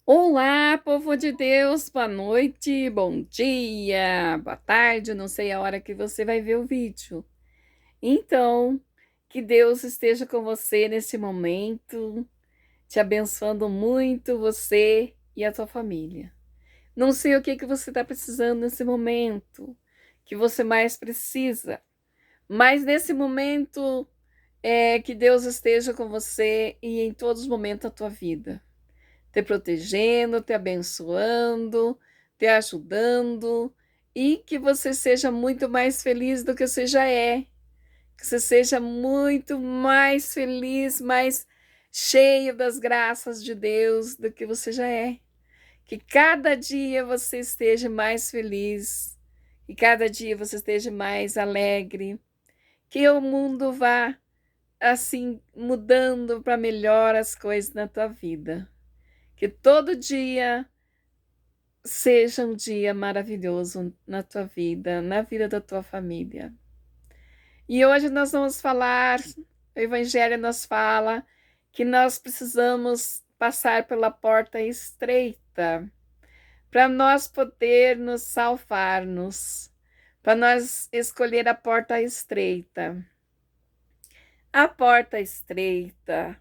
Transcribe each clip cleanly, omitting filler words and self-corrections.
Olá, povo de Deus, boa noite, bom dia, boa tarde, não sei a hora que você vai ver o vídeo. Então, que Deus esteja com você nesse momento, te abençoando muito, você e a tua família. Não sei o que que você está precisando nesse momento, que você mais precisa, mas nesse momento que Deus esteja com você e em todos os momentos da tua vida te protegendo, te abençoando, te ajudando e que você seja muito mais feliz do que você já é. Que você seja muito mais feliz, mais cheio das graças de Deus do que você já é. Que cada dia você esteja mais feliz, que cada dia você esteja mais alegre, que o mundo vá assim mudando para melhor as coisas na tua vida. Que todo dia seja um dia maravilhoso na tua vida, na vida da tua família. E hoje nós vamos falar, o Evangelho nos fala que nós precisamos passar pela porta estreita para nós podermos salvar-nos, para nós escolher a porta estreita. A porta estreita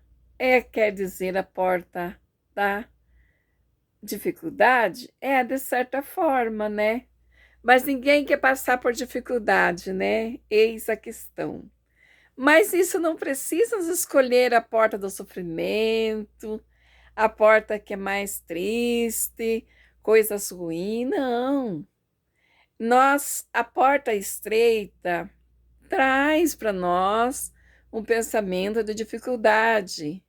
quer dizer a porta da dificuldade? De certa forma, né? Mas ninguém quer passar por dificuldade, né? Eis a questão. Mas isso não precisa escolher a porta do sofrimento, a porta que é mais triste, coisas ruins, não. A porta estreita traz para nós um pensamento de dificuldade,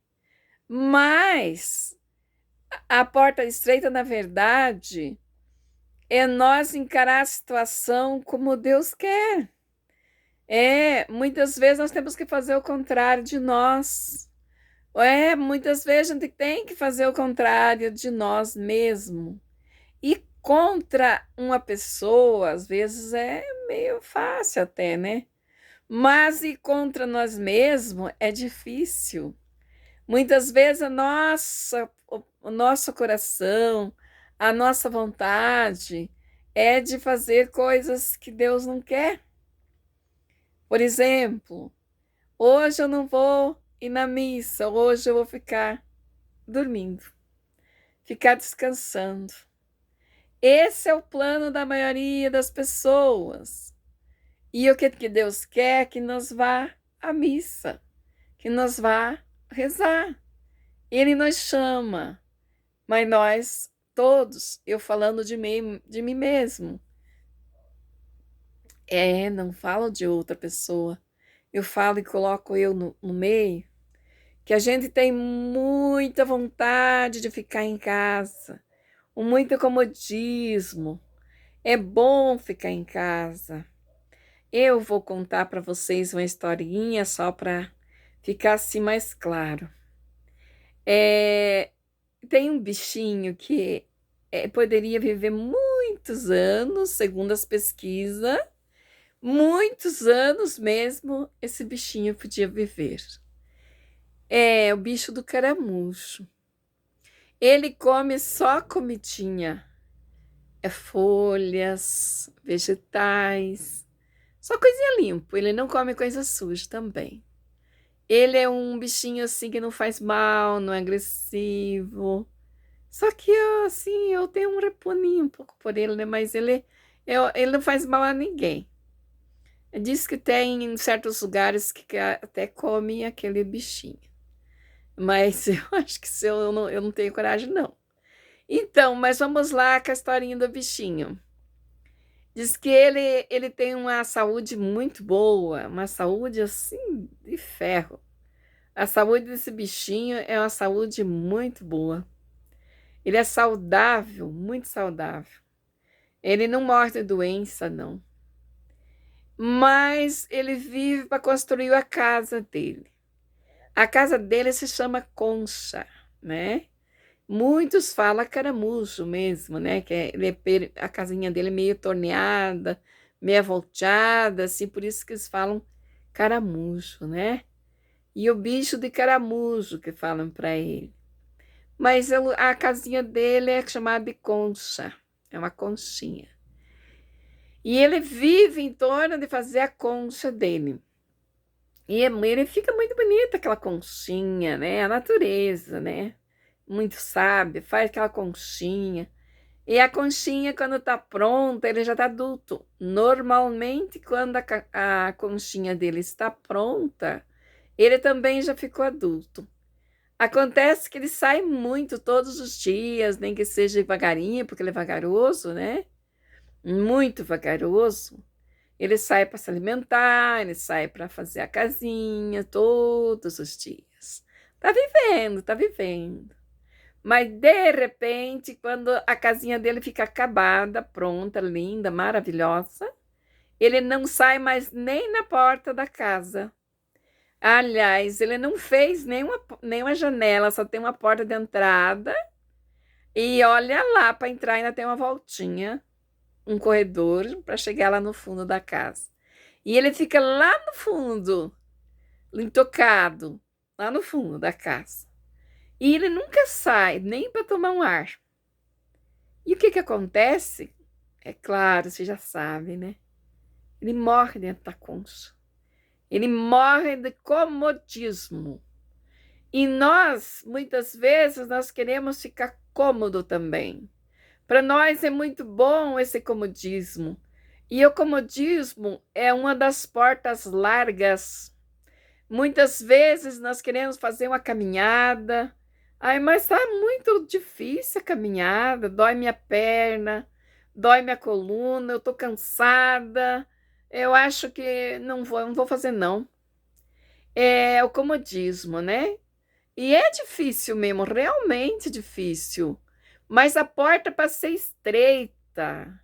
mas a porta estreita, na verdade, é nós encarar a situação como Deus quer. Muitas vezes nós temos que fazer o contrário de nós. Muitas vezes a gente tem que fazer o contrário de nós mesmo. E contra uma pessoa, às vezes é meio fácil até, né? Mas e contra nós mesmos é difícil. Muitas vezes o nosso coração, a nossa vontade é de fazer coisas que Deus não quer. Por exemplo, hoje eu não vou ir na missa, hoje eu vou ficar dormindo, ficar descansando. Esse é o plano da maioria das pessoas. E o que Deus quer é que nós vá à missa, que nós vá rezar. Ele nos chama, mas nós todos, eu falando de mim mesmo, não falo de outra pessoa, eu falo e coloco eu no meio, que a gente tem muita vontade de ficar em casa, muito comodismo, é bom ficar em casa. Eu vou contar para vocês uma historinha só para ficar assim mais claro. Tem um bichinho que poderia viver muitos anos, segundo as pesquisas, muitos anos mesmo, esse bichinho podia viver. É o bicho do caramujo. Ele come só comidinha, folhas, vegetais, só coisinha limpa. Ele não come coisa suja também. Ele é um bichinho assim que não faz mal, não é agressivo. Só que assim, eu tenho um repuninho um pouco por ele, né? Mas ele não faz mal a ninguém. Diz que tem em certos lugares que até comem aquele bichinho. Mas eu acho que se eu não tenho coragem, não. Então, mas vamos lá com a historinha do bichinho. Diz que ele tem uma saúde muito boa, uma saúde assim de ferro. A saúde desse bichinho é uma saúde muito boa. Ele é saudável, muito saudável. Ele não morre de doença, não. Mas ele vive para construir a casa dele. A casa dele se chama concha, né? Muitos falam caramujo mesmo, né? A casinha dele é meio torneada, meio volteada, assim, por isso que eles falam caramujo, né? E o bicho de caramujo que falam para ele. Mas a casinha dele é chamada de concha, é uma conchinha. E ele vive em torno de fazer a concha dele. E ele fica muito bonita aquela conchinha, né? A natureza, né? Muito sábia, faz aquela conchinha. E a conchinha, quando tá pronta, ele já tá adulto. Normalmente, quando a conchinha dele está pronta, ele também já ficou adulto. Acontece que ele sai muito todos os dias, nem que seja devagarinho, porque ele é vagaroso, né? Muito vagaroso. Ele sai para se alimentar, ele sai para fazer a casinha todos os dias. Tá vivendo, tá vivendo. Mas de repente, quando a casinha dele fica acabada, pronta, linda, maravilhosa, ele não sai mais nem na porta da casa. Aliás, ele não fez nenhuma janela, só tem uma porta de entrada. E olha lá, para entrar ainda tem uma voltinha, um corredor para chegar lá no fundo da casa. E ele fica lá no fundo, intocado, lá no fundo da casa. E ele nunca sai, nem para tomar um ar. E o que que acontece? É claro, você já sabe, né? Ele morre dentro da concha. Ele morre de comodismo. E nós, muitas vezes, nós queremos ficar cômodo também. Para nós é muito bom esse comodismo. E o comodismo é uma das portas largas. Muitas vezes nós queremos fazer uma caminhada. Ai, mas está muito difícil a caminhada, dói minha perna, dói minha coluna, eu estou cansada. Eu acho que não vou fazer não. É o comodismo, né? E é difícil mesmo, realmente difícil. Mas a porta para ser estreita.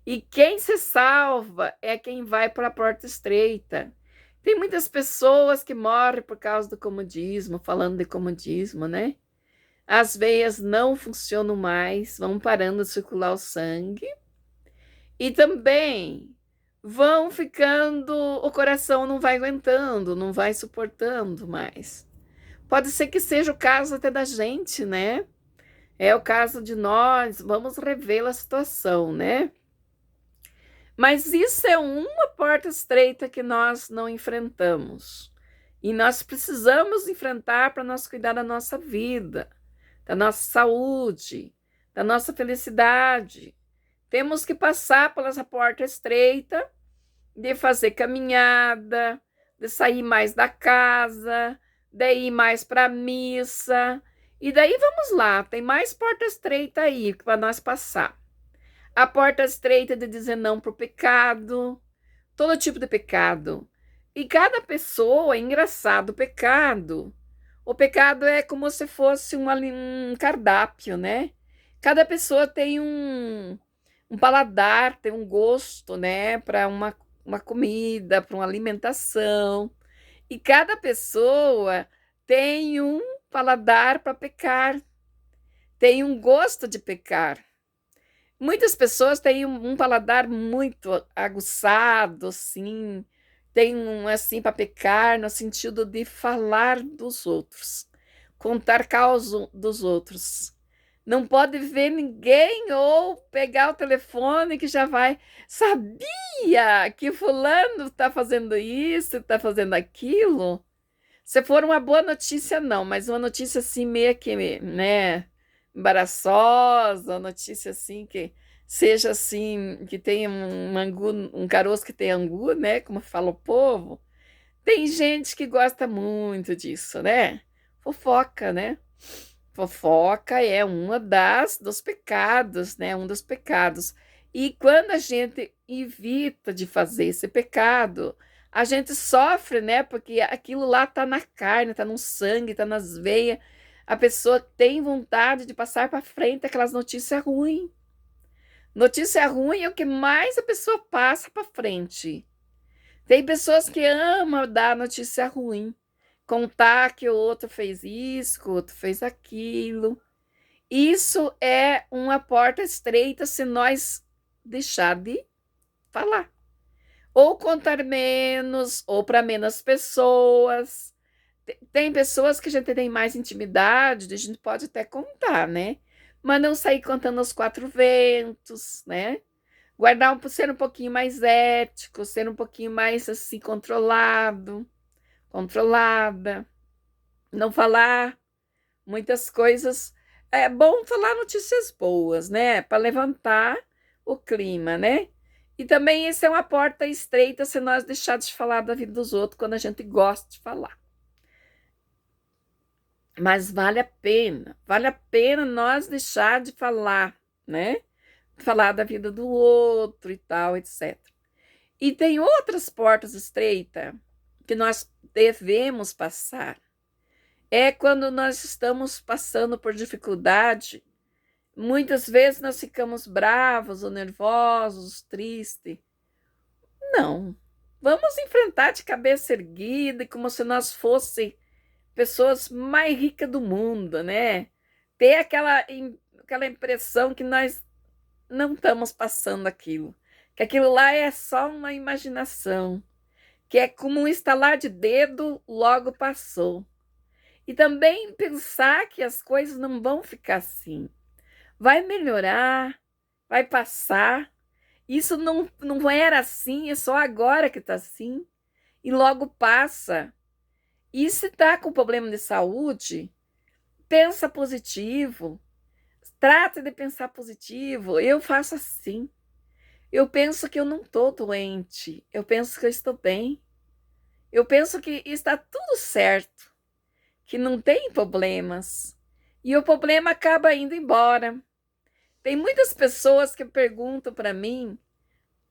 E quem se salva é quem vai para a porta estreita. Tem muitas pessoas que morrem por causa do comodismo, falando de comodismo, né? As veias não funcionam mais, vão parando de circular o sangue. E também vão ficando, o coração não vai aguentando, não vai suportando mais. Pode ser que seja o caso até da gente, né? É o caso de nós, vamos rever a situação, né? Mas isso é uma porta estreita que nós não enfrentamos. E nós precisamos enfrentar para nós cuidar da nossa vida, da nossa saúde, da nossa felicidade. Temos que passar por essa porta estreita de fazer caminhada, de sair mais da casa, de ir mais para a missa. E daí vamos lá, tem mais porta estreita aí para nós passar. A porta estreita de dizer não para o pecado, todo tipo de pecado. E cada pessoa, é engraçado, o pecado. O pecado é como se fosse um cardápio, né? Cada pessoa tem um paladar, tem um gosto, né? Para uma comida, para uma alimentação. E cada pessoa tem um paladar para pecar, tem um gosto de pecar. Muitas pessoas têm um paladar muito aguçado, assim, tem um assim para pecar no sentido de falar dos outros, contar causa dos outros. Não pode ver ninguém ou pegar o telefone que já vai. Sabia que fulano está fazendo isso, está fazendo aquilo? Se for uma boa notícia, não, mas uma notícia assim meio que, né, embaraçosa, notícia assim que seja assim, que tenha um angu, um caroço que tenha angu, né, como fala o povo. Tem gente que gosta muito disso, né? Fofoca, né? Fofoca é uma dos pecados, né? Um dos pecados. E quando a gente evita de fazer esse pecado, a gente sofre, né? Porque aquilo lá tá na carne, tá no sangue, tá nas veias. A pessoa tem vontade de passar para frente aquelas notícias ruins. Notícia ruim é o que mais a pessoa passa para frente. Tem pessoas que amam dar notícia ruim, contar que o outro fez isso, que o outro fez aquilo. Isso é uma porta estreita se nós deixar de falar. Ou contar menos, ou para menos pessoas. Tem pessoas que a gente tem mais intimidade, a gente pode até contar, né? Mas não sair contando aos quatro ventos, né? Ser um pouquinho mais ético, ser um pouquinho mais assim controlado, controlada, não falar muitas coisas. É bom falar notícias boas, né? Para levantar o clima, né? E também isso é uma porta estreita se nós deixarmos de falar da vida dos outros quando a gente gosta de falar. Mas vale a pena nós deixar de falar, né? Falar da vida do outro e tal, etc. E tem outras portas estreitas que nós devemos passar. É quando nós estamos passando por dificuldade. Muitas vezes nós ficamos bravos ou nervosos, tristes. Não. Vamos enfrentar de cabeça erguida, como se nós fosse pessoas mais ricas do mundo, né? Ter aquela impressão que nós não estamos passando aquilo, que aquilo lá é só uma imaginação, que é como um estalar de dedo, logo passou. E também pensar que as coisas não vão ficar assim. Vai melhorar, vai passar. Isso não era assim, é só agora que está assim. E logo passa. E se está com problema de saúde, pensa positivo. Trata de pensar positivo. Eu faço assim. Eu penso que eu não estou doente. Eu penso que eu estou bem. Eu penso que está tudo certo, que não tem problemas. E o problema acaba indo embora. Tem muitas pessoas que perguntam para mim: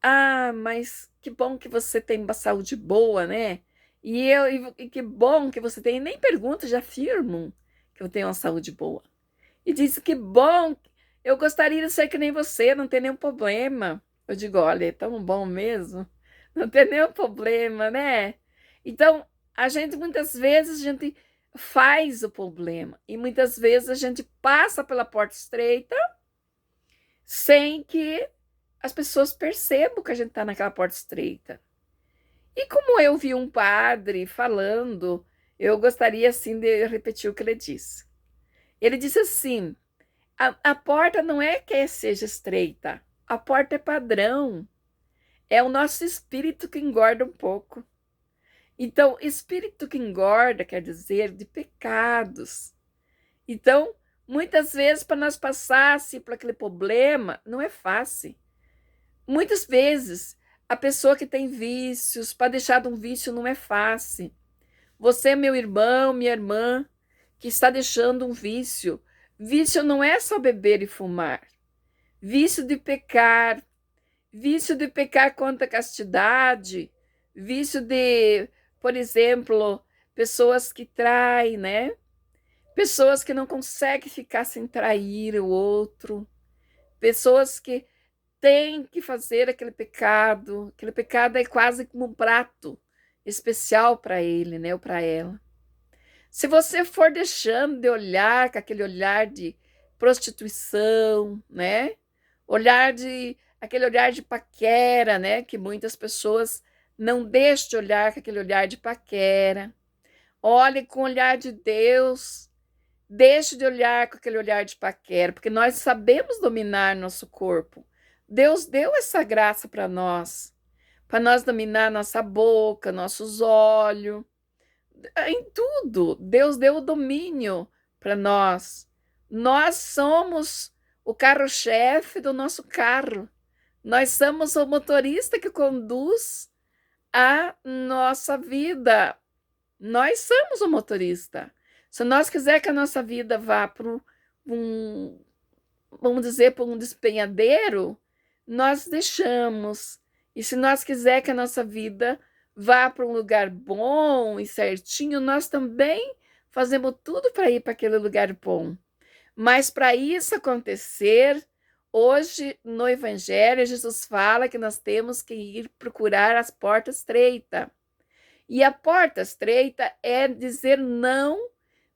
ah, mas que bom que você tem uma saúde boa, né? E que bom que você tem. Nem perguntam, já afirmam que eu tenho uma saúde boa. E diz que bom, eu gostaria de ser que nem você, não tem nenhum problema. Eu digo, olha, é tão bom mesmo, não tem nenhum problema, né? Então, a gente muitas vezes a gente faz o problema e muitas vezes a gente passa pela porta estreita sem que as pessoas percebam que a gente está naquela porta estreita. E como eu vi um padre falando, eu gostaria assim de repetir o que ele disse. Ele disse assim: a porta não é que seja estreita, a porta é padrão. É o nosso espírito que engorda um pouco. Então, espírito que engorda quer dizer de pecados. Então, muitas vezes, para nós passar por aquele problema, não é fácil. Muitas vezes, a pessoa que tem vícios, para deixar de um vício não é fácil. Você, meu irmão, minha irmã, que está deixando um vício. Vício não é só beber e fumar. Vício de pecar contra a castidade, vício de, por exemplo, pessoas que traem, né? Pessoas que não conseguem ficar sem trair o outro, pessoas que têm que fazer aquele pecado é quase como um prato especial para ele, né, ou para ela. Se você for deixando de olhar com aquele olhar de prostituição, né? Aquele olhar de paquera, né? Que muitas pessoas não deixam de olhar com aquele olhar de paquera. Olhe com o olhar de Deus. Deixe de olhar com aquele olhar de paquera, porque nós sabemos dominar nosso corpo. Deus deu essa graça para nós dominar nossa boca, nossos olhos, em tudo. Deus deu o domínio para nós. Nós somos o carro-chefe do nosso carro. Nós somos o motorista que conduz a nossa vida. Nós somos o motorista. Se nós quiser que a nossa vida vá para vamos dizer, para um despenhadeiro, nós deixamos. E se nós quiser que a nossa vida vá para um lugar bom e certinho, nós também fazemos tudo para ir para aquele lugar bom. Mas para isso acontecer, hoje no Evangelho, Jesus fala que nós temos que ir procurar as portas estreitas. E a porta estreita é dizer não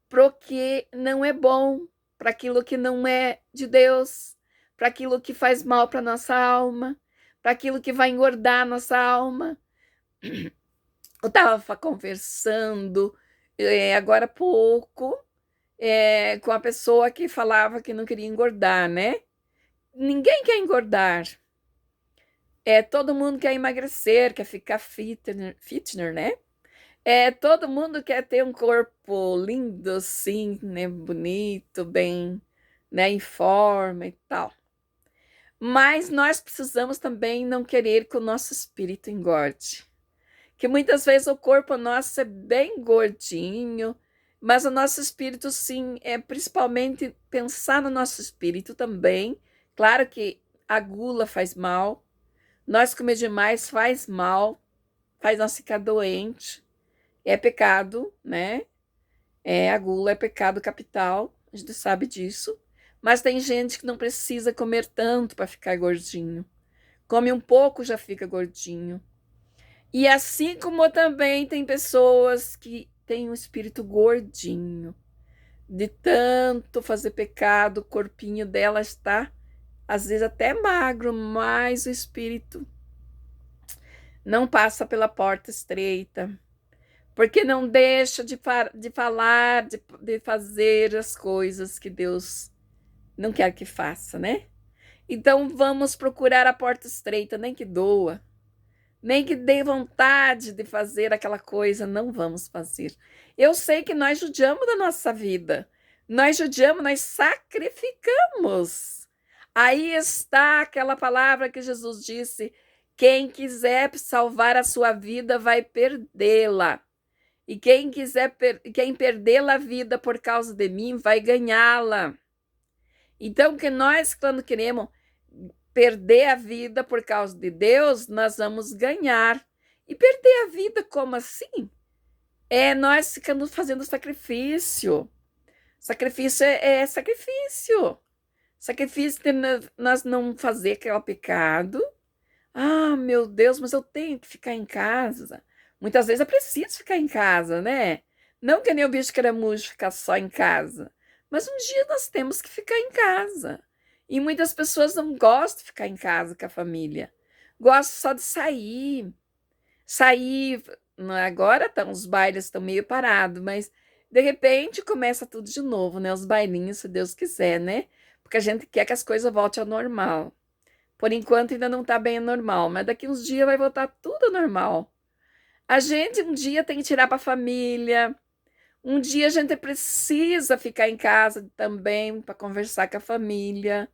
para o que não é bom, para aquilo que não é de Deus, para aquilo que faz mal para nossa alma, para aquilo que vai engordar nossa alma. Eu estava conversando agora há pouco, com a pessoa que falava que não queria engordar, né? Ninguém quer engordar. Todo mundo quer emagrecer, quer ficar fitner, né? Todo mundo quer ter um corpo lindo, assim, né? Bonito, bem, né? Em forma e tal. Mas nós precisamos também não querer que o nosso espírito engorde. Que muitas vezes o corpo nosso é bem gordinho, mas o nosso espírito, sim, é principalmente pensar no nosso espírito também. Claro que a gula faz mal, nós comer demais faz mal, faz nós ficar doente, é pecado, né? A gula é pecado capital, a gente sabe disso. Mas tem gente que não precisa comer tanto para ficar gordinho. Come um pouco, já fica gordinho. E assim como também tem pessoas que têm um espírito gordinho. De tanto fazer pecado, o corpinho dela está, às vezes, até magro, mas o espírito não passa pela porta estreita. Porque não deixa de falar, de fazer as coisas que Deus não quer que faça, né? Então vamos procurar a porta estreita, nem que doa, nem que dê vontade de fazer aquela coisa, não vamos fazer. Eu sei que nós judiamos da nossa vida, nós judiamos, nós sacrificamos. Aí está aquela palavra que Jesus disse: quem quiser salvar a sua vida vai perdê-la. E quem perdê-la a vida por causa de mim vai ganhá-la. Então, que nós, quando queremos perder a vida por causa de Deus, nós vamos ganhar. E perder a vida, como assim? Nós ficamos fazendo sacrifício. Sacrifício é sacrifício. Sacrifício de nós não fazer aquele pecado. Ah, meu Deus, mas eu tenho que ficar em casa. Muitas vezes é preciso ficar em casa, né? Não que nem o bicho caramujo ficar só em casa. Mas um dia nós temos que ficar em casa. E muitas pessoas não gostam de ficar em casa com a família. Gostam só de sair. Sair, agora os bailes estão meio parados, mas de repente começa tudo de novo, né? Os bailinhos, se Deus quiser, né? Porque a gente quer que as coisas voltem ao normal. Por enquanto ainda não está bem normal, mas daqui uns dias vai voltar tudo normal. A gente um dia tem que tirar para a família, um dia a gente precisa ficar em casa também para conversar com a família.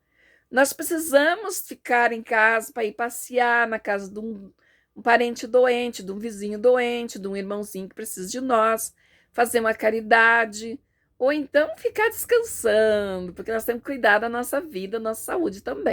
Nós precisamos ficar em casa para ir passear na casa de um parente doente, de um vizinho doente, de um irmãozinho que precisa de nós, fazer uma caridade, ou então ficar descansando, porque nós temos que cuidar da nossa vida, da nossa saúde também.